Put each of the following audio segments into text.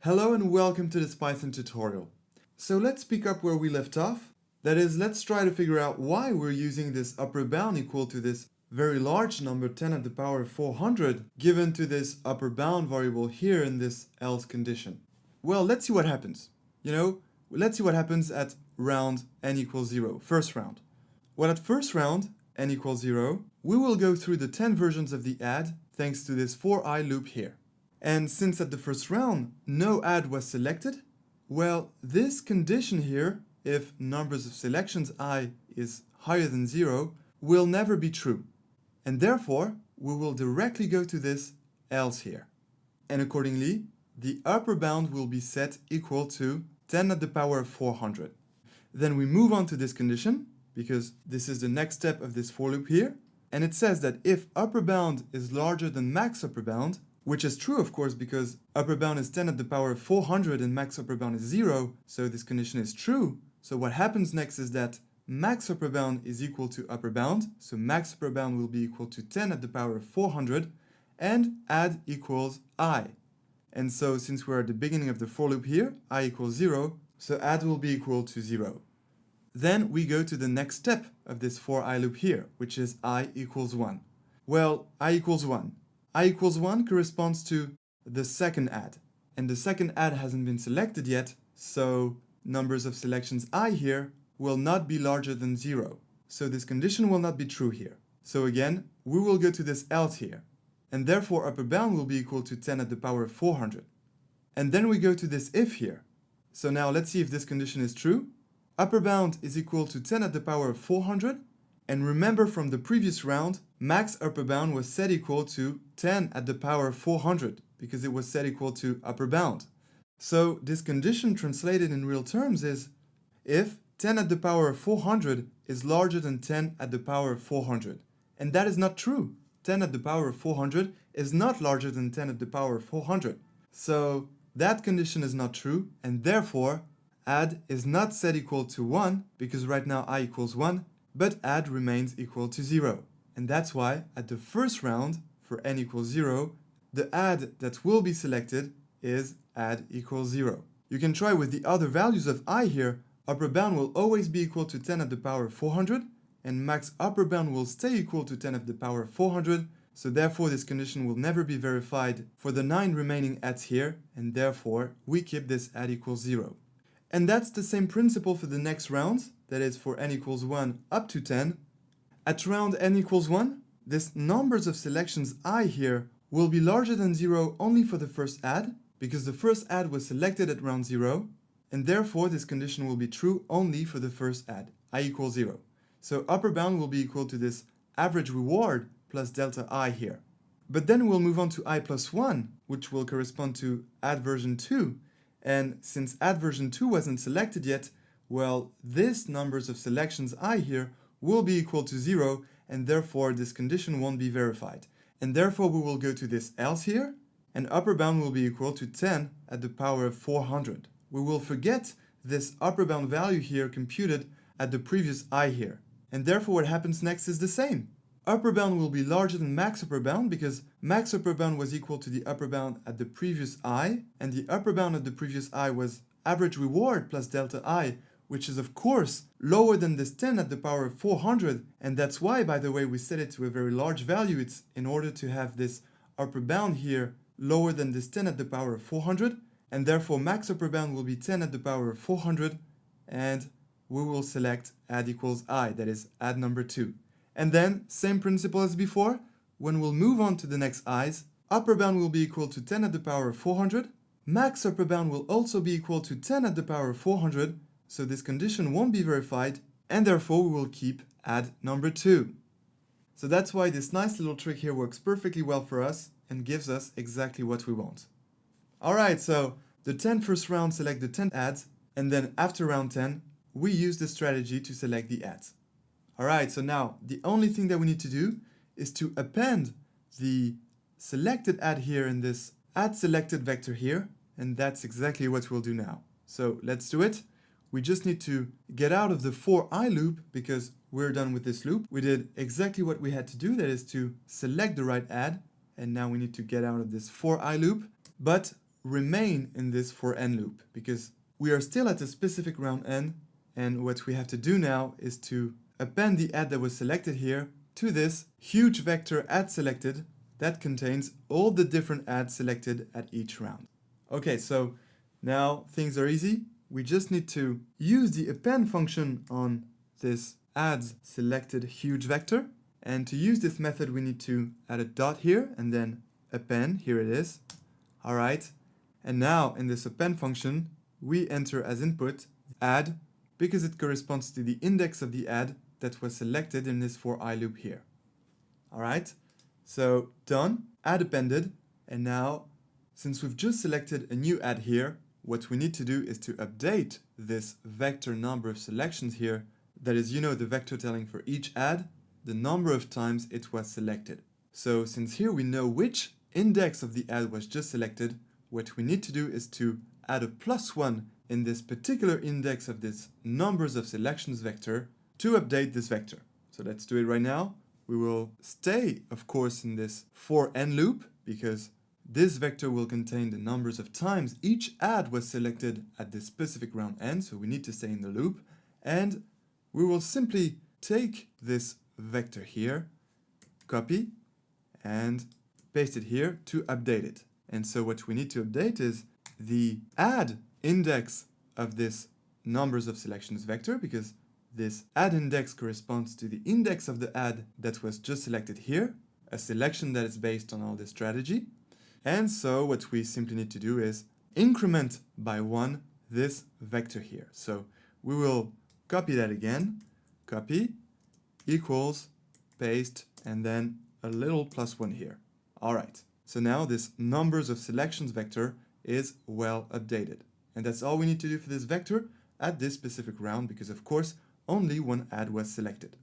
Hello and welcome to this Python tutorial. So let's pick up where we left off. That is, let's try to figure out why we're using this upper bound equal to this very large number 10 to the power of 400 given to this upper bound variable here in this else condition. Well, let's see what happens. Let's see what happens at round n equals 0, first round. Well, at first round, n equals 0, we will go through the 10 versions of the add thanks to this for I loop here. And since at the first round, no add was selected, well, this condition here, if numbers of selections I is higher than 0, will never be true. And therefore, we will directly go to this else here. And accordingly, the upper bound will be set equal to 10 to the power of 400. Then we move on to this condition, because this is the next step of this for loop here. And it says that if upper bound is larger than max upper bound, which is true, of course, because upper bound is 10 to the power of 400 and max upper bound is 0, so this condition is true. So what happens next is that max upper bound is equal to upper bound, so max upper bound will be equal to 10 to the power of 400, and add equals I. And so since we're at the beginning of the for loop here, I equals 0, so add will be equal to 0. Then we go to the next step of this for I loop here, which is I equals 1. Well, I equals 1. I equals 1 corresponds to the second add. And the second add hasn't been selected yet, so numbers of selections I here will not be larger than 0. So this condition will not be true here. So again, we will go to this else here. And therefore upper bound will be equal to 10 to the power of 400. And then we go to this if here. So now let's see if this condition is true. Upper bound is equal to 10 to the power of 400. And remember from the previous round, max upper bound was set equal to 10 at the power of 400 because it was set equal to upper bound. So this condition translated in real terms is if 10 at the power of 400 is larger than 10 at the power of 400. And that is not true. 10 at the power of 400 is not larger than 10 at the power of 400. So that condition is not true, and therefore add is not set equal to 1 because right now I equals 1, but add remains equal to 0. And that's why at the first round, for n equals 0, the add that will be selected is add equals 0. You can try with the other values of I here. Upper bound will always be equal to 10 at the power of 400, and max upper bound will stay equal to 10 at the power of 400, so therefore this condition will never be verified for the 9 remaining adds here, and therefore we keep this add equals 0. And that's the same principle for the next round, that is for n equals 1 up to 10. At round n equals 1, this numbers of selections I here will be larger than 0 only for the first add, because the first add was selected at round 0, and therefore this condition will be true only for the first add, I equals 0. So upper bound will be equal to this average reward plus delta I here. But then we'll move on to I plus 1, which will correspond to add version 2. And since add version 2 wasn't selected yet, well, this numbers of selections I here will be equal to 0, and therefore this condition won't be verified. And therefore we will go to this else here, and upper bound will be equal to 10 at the power of 400. We will forget this upper bound value here computed at the previous I here. And therefore what happens next is the same. Upper bound will be larger than max upper bound because max upper bound was equal to the upper bound at the previous I, and the upper bound at the previous I was average reward plus delta I, which is of course lower than this 10 at the power of 400, and that's why, by the way, we set it to a very large value. It's in order to have this upper bound here lower than this 10 at the power of 400, and therefore max upper bound will be 10 at the power of 400, and we will select add equals I, that is add number 2. And then, same principle as before, when we'll move on to the next i's, upper bound will be equal to 10 at the power of 400, max upper bound will also be equal to 10 at the power of 400, so this condition won't be verified, and therefore we will keep add number 2. So that's why this nice little trick here works perfectly well for us and gives us exactly what we want. Alright, so the 10 first round select the 10 adds, and then after round 10, we use the strategy to select the adds. Alright, so now the only thing that we need to do is to append the selected add here in this add selected vector here, and that's exactly what we'll do now. So let's do it. We just need to get out of the for I loop because we're done with this loop. We did exactly what we had to do, that is to select the right add, and now we need to get out of this for I loop. But remain in this for n loop because we are still at a specific round n, and what we have to do now is to append the add that was selected here to this huge vector add selected that contains all the different adds selected at each round. Okay, so now things are easy. We just need to use the append function on this add selected huge vector. And to use this method, we need to add a dot here and then append. Here it is. All right. And now in this append function, we enter as input add because it corresponds to the index of the add that was selected in this for I loop here. All right. So done, add appended. And now, since we've just selected a new add here, what we need to do is to update this vector number of selections here. That is, the vector telling for each add the number of times it was selected. So since here we know which index of the add was just selected, what we need to do is to add a +1 in this particular index of this numbers of selections vector to update this vector. So let's do it right now. We will stay, of course, in this for n loop because this vector will contain the numbers of times each add was selected at this specific round n, so we need to stay in the loop. And we will simply take this vector here, copy, and paste it here to update it. And so what we need to update is the add index of this numbers of selections vector, because this add index corresponds to the index of the add that was just selected here, a selection that is based on all this strategy. And so what we simply need to do is increment by 1 this vector here. So we will copy that again, copy, equals, paste, and then a little +1 here. All right, so now this numbers of selections vector is well updated. And that's all we need to do for this vector at this specific round, because of course, only one add was selected.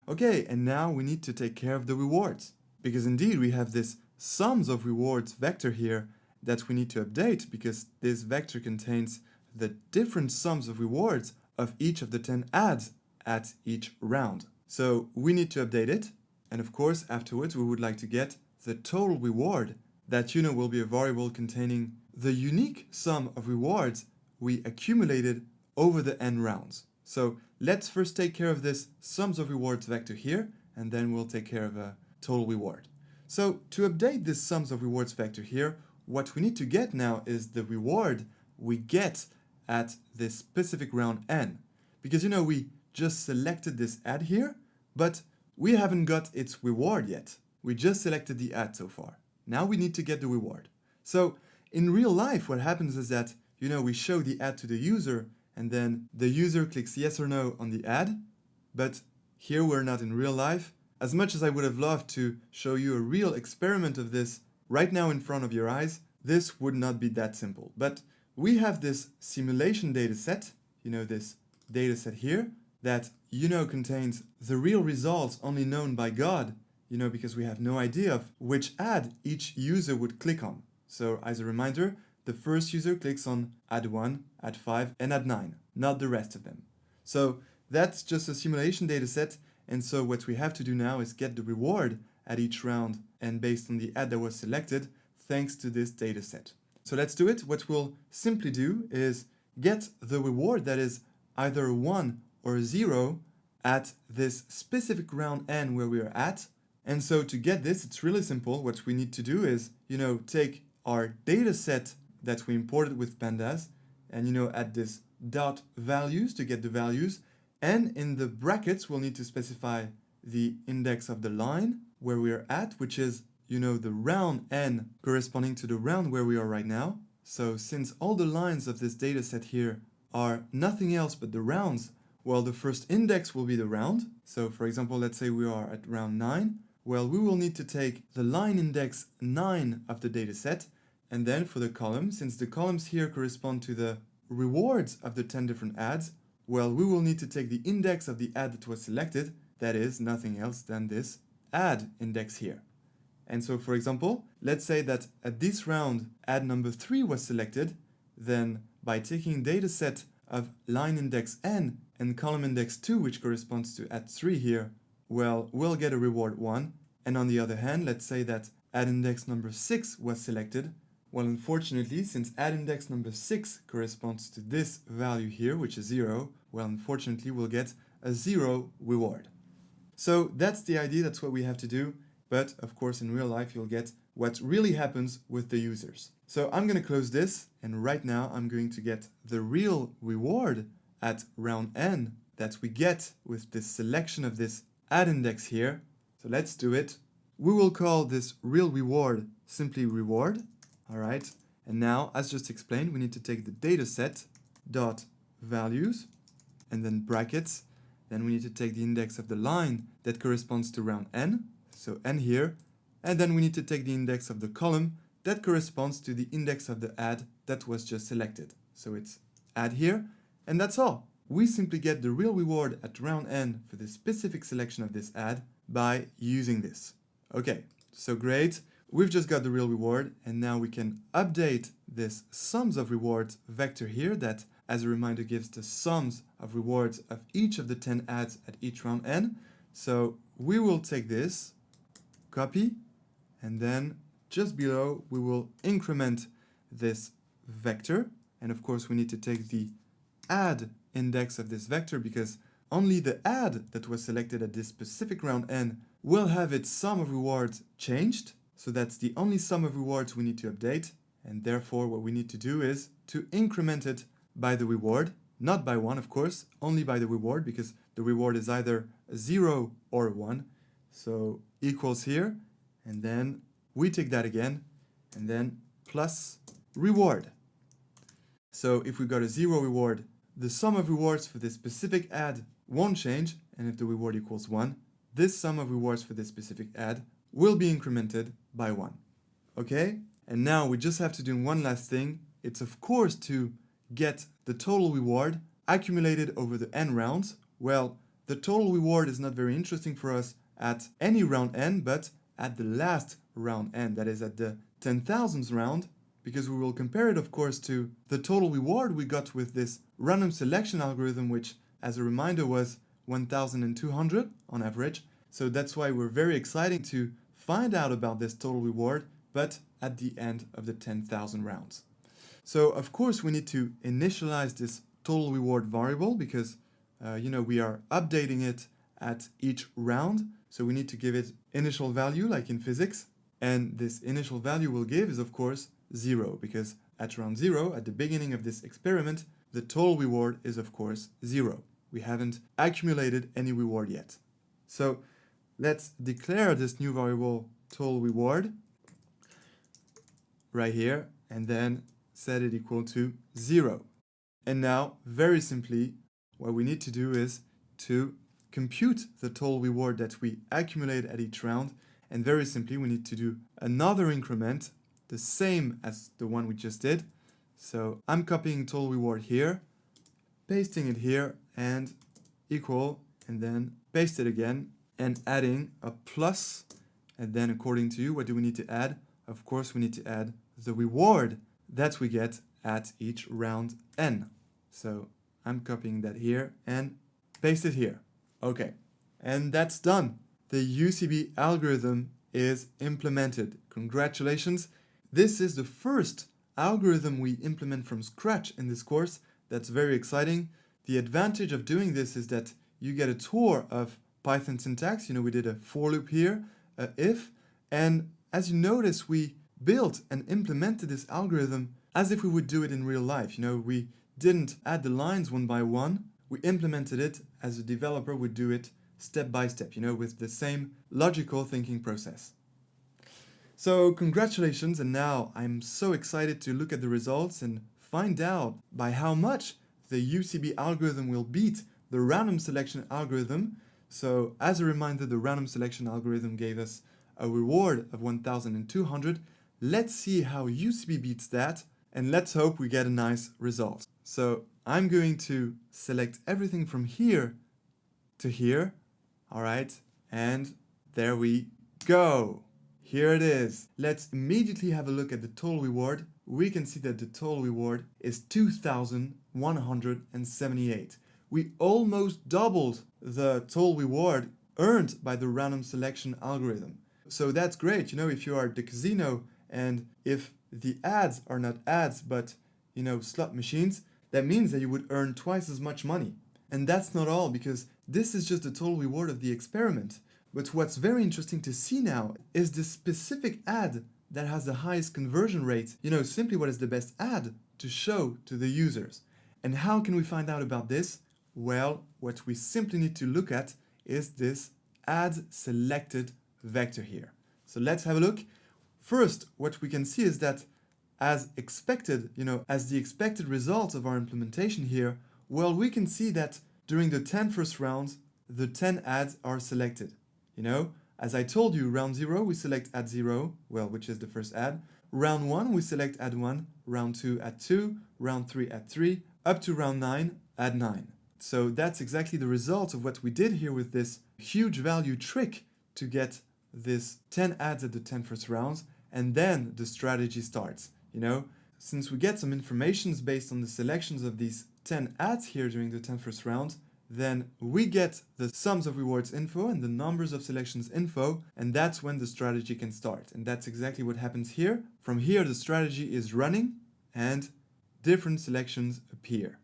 Okay, and now we need to take care of the rewards, because indeed we have this sums of rewards vector here that we need to update, because this vector contains the different sums of rewards of each of the 10 adds at each round. So we need to update it, and of course afterwards we would like to get the total reward that will be a variable containing the unique sum of rewards we accumulated over the n rounds. So let's first take care of this sums of rewards vector here, and then we'll take care of a total reward. So to update this sums of rewards vector here, what we need to get now is the reward we get at this specific round n. Because we just selected this add here, but we haven't got its reward yet. We just selected the add so far. Now we need to get the reward. So in real life, what happens is that, we show the add to the user, and then the user clicks yes or no on the add. But here we're not in real life. As much as I would have loved to show you a real experiment of this right now in front of your eyes, this would not be that simple. But we have this simulation data set, this data set here, that contains the real results only known by God, because we have no idea of which add each user would click on. So as a reminder, the first user clicks on add 1, add 5, and add 9, not the rest of them. So that's just a simulation data set, and so what we have to do now is get the reward at each round and based on the add that was selected thanks to this data set. So let's do it. What we'll simply do is get the reward that is either 1 or 0 at this specific round n where we are at. And so to get this, it's really simple. What we need to do is, take our data set that we imported with pandas and, add this dot values to get the values. And in the brackets, we'll need to specify the index of the line where we are at, which is, the round n corresponding to the round where we are right now. So since all the lines of this data set here are nothing else but the rounds, well, the first index will be the round. So for example, let's say we are at round 9. Well, we will need to take the line index 9 of the data set, and then for the column, since the columns here correspond to the rewards of the 10 different adds, well, we will need to take the index of the add that was selected, that is nothing else than this add index here. And so for example, let's say that at this round add number 3 was selected, then by taking data set of line index n and column index 2, which corresponds to add 3 here, well, we'll get a reward 1. And on the other hand, let's say that add index number 6 was selected, Well, unfortunately, since add index number 6 corresponds to this value here, which is 0, well, unfortunately, we'll get a 0 reward. So that's the idea, that's what we have to do. But of course, in real life, you'll get what really happens with the users. So I'm going to close this, and right now I'm going to get the real reward at round n that we get with this selection of this add index here. So let's do it. We will call this real reward simply reward. All right. And now, as just explained, we need to take the data set dot values and then brackets. Then we need to take the index of the line that corresponds to round n, so n here, and then we need to take the index of the column that corresponds to the index of the add that was just selected. So it's add here, and that's all. We simply get the real reward at round n for the specific selection of this add by using this. Okay, so great. We've just got the real reward, and now we can update this sums of rewards vector here that, as a reminder, gives the sums of rewards of each of the 10 adds at each round n. So we will take this, copy, and then just below we will increment this vector. And of course we need to take the add index of this vector because only the add that was selected at this specific round n will have its sum of rewards changed. So that's the only sum of rewards we need to update. And therefore what we need to do is to increment it by the reward, not by 1 of course, only by the reward because the reward is either a 0 or a 1. So equals here, and then we take that again, and then plus reward. So if we got a 0 reward, the sum of rewards for this specific add won't change, and if the reward equals 1, this sum of rewards for this specific add will be incremented by 1. Okay? And now we just have to do one last thing. It's of course to get the total reward accumulated over the n rounds. Well, the total reward is not very interesting for us at any round n, but at the last round n, that is at the 10,000th round, because we will compare it, of course, to the total reward we got with this random selection algorithm, which, as a reminder, was 1,200 on average. So that's why we're very excited to find out about this total reward, but at the end of the 10,000 rounds. So, of course, we need to initialize this total reward variable because, we are updating it at each round. So we need to give it initial value like in physics. And this initial value we'll give is, of course, 0 because at round 0, at the beginning of this experiment, the total reward is, of course, 0. We haven't accumulated any reward yet. So let's declare this new variable total reward right here and then set it equal to 0. And now, very simply, what we need to do is to compute the total reward that we accumulate at each round. And very simply, we need to do another increment, the same as the one we just did. So I'm copying total reward here, pasting it here, and equal, and then paste it again, and adding a plus. And then according to you, what do we need to add? Of course, we need to add the reward that we get at each round n. So I'm copying that here and paste it here. Okay, and that's done. The UCB algorithm is implemented. Congratulations. This is the first algorithm we implement from scratch in this course. That's very exciting. The advantage of doing this is that you get a tour of Python syntax. We did a for loop here, a if, and as you notice, we built and implemented this algorithm as if we would do it in real life. We didn't add the lines one by one. We implemented it as a developer would do it step by step, with the same logical thinking process. So congratulations, and now I'm so excited to look at the results and find out by how much the UCB algorithm will beat the random selection algorithm. So as a reminder, the random selection algorithm gave us a reward of 1,200. Let's see how UCB beats that, and let's hope we get a nice result. So I'm going to select everything from here to here. All right, and there we go. Here it is. Let's immediately have a look at the total reward. We can see that the total reward is 2,178. We almost doubled the total reward earned by the random selection algorithm. So that's great. If you are at the casino and if the ads are not ads, but, slot machines, that means that you would earn twice as much money. And that's not all, because this is just the total reward of the experiment. But what's very interesting to see now is the specific ad that has the highest conversion rate, simply what is the best ad to show to the users. And how can we find out about this? Well, what we simply need to look at is this ad selected vector here. So let's have a look. First, what we can see is that as expected, as the expected result of our implementation here, well, we can see that during the 10 first rounds, the 10 ads are selected. As I told you, round 0, we select ad 0, well, which is the first ad. Round 1, we select ad 1. Round 2, ad 2. Round 3, ad 3. Up to round 9, ad 9. So that's exactly the result of what we did here with this huge value trick to get this 10 ads at the 10 first rounds, and then the strategy starts. Since we get some information based on the selections of these 10 ads here during the 10 first round, then we get the sums of rewards info and the numbers of selections info, and that's when the strategy can start. And that's exactly what happens here. From here, the strategy is running and different selections appear.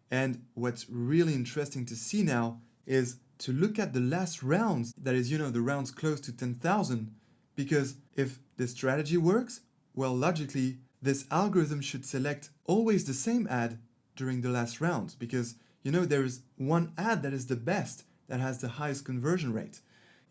And what's really interesting to see now is to look at the last rounds, that is, the rounds close to 10,000, because if this strategy works, well, logically, this algorithm should select always the same ad during the last rounds, because there is one ad that is the best, that has the highest conversion rate.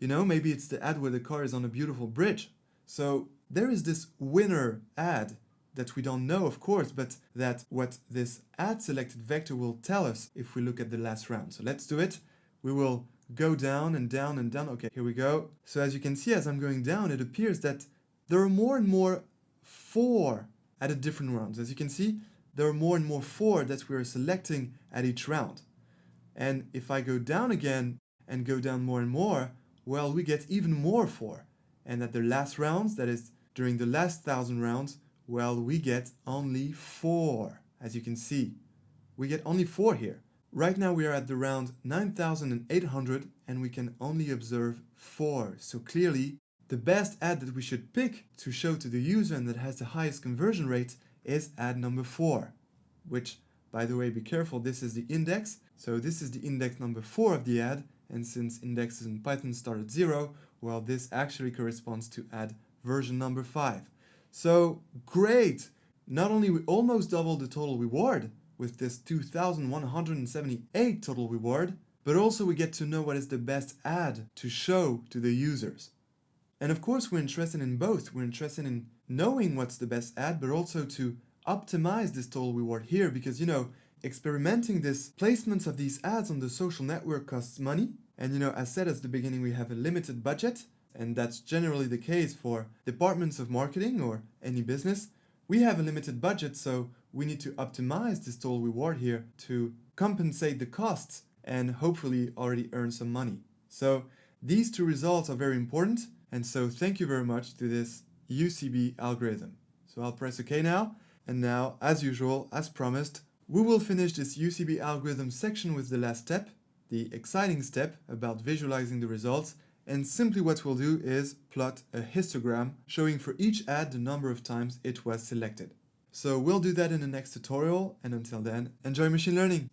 Maybe it's the ad where the car is on a beautiful bridge. So there is this winner ad that we don't know, of course, but that what this ad selected vector will tell us if we look at the last round. So let's do it. We will go down and down and down. Okay, here we go. So as you can see, as I'm going down, it appears that there are more and more 4 at the different rounds. As you can see, there are more and more 4 that we are selecting at each round. And if I go down again and go down more and more, well, we get even more 4. And at the last rounds, that is during the last 1,000 rounds, well, we get only 4. As you can see, we get only 4 here. Right now we are at the round 9,800 and we can only observe 4. So clearly, the best ad that we should pick to show to the user and that has the highest conversion rate is ad number 4, which, by the way, be careful, this is the index. So this is the index number 4 of the ad, and since indexes in Python start at 0, well, this actually corresponds to ad version number 5. So great! Not only we almost doubled the total reward with this 2,178 total reward, but also we get to know what is the best ad to show to the users. And of course, we're interested in both. We're interested in knowing what's the best ad, but also to optimize this total reward here, because, experimenting this placements of these ads on the social network costs money. And, as said at the beginning, we have a limited budget, and that's generally the case for departments of marketing or any business. We have a limited budget, so we need to optimize this total reward here to compensate the costs and hopefully already earn some money. So these 2 results are very important. And so thank you very much to this UCB algorithm. So I'll press OK now. And now, as usual, as promised, we will finish this UCB algorithm section with the last step, the exciting step about visualizing the results. And simply what we'll do is plot a histogram showing for each ad the number of times it was selected. So we'll do that in the next tutorial. And until then, enjoy machine learning.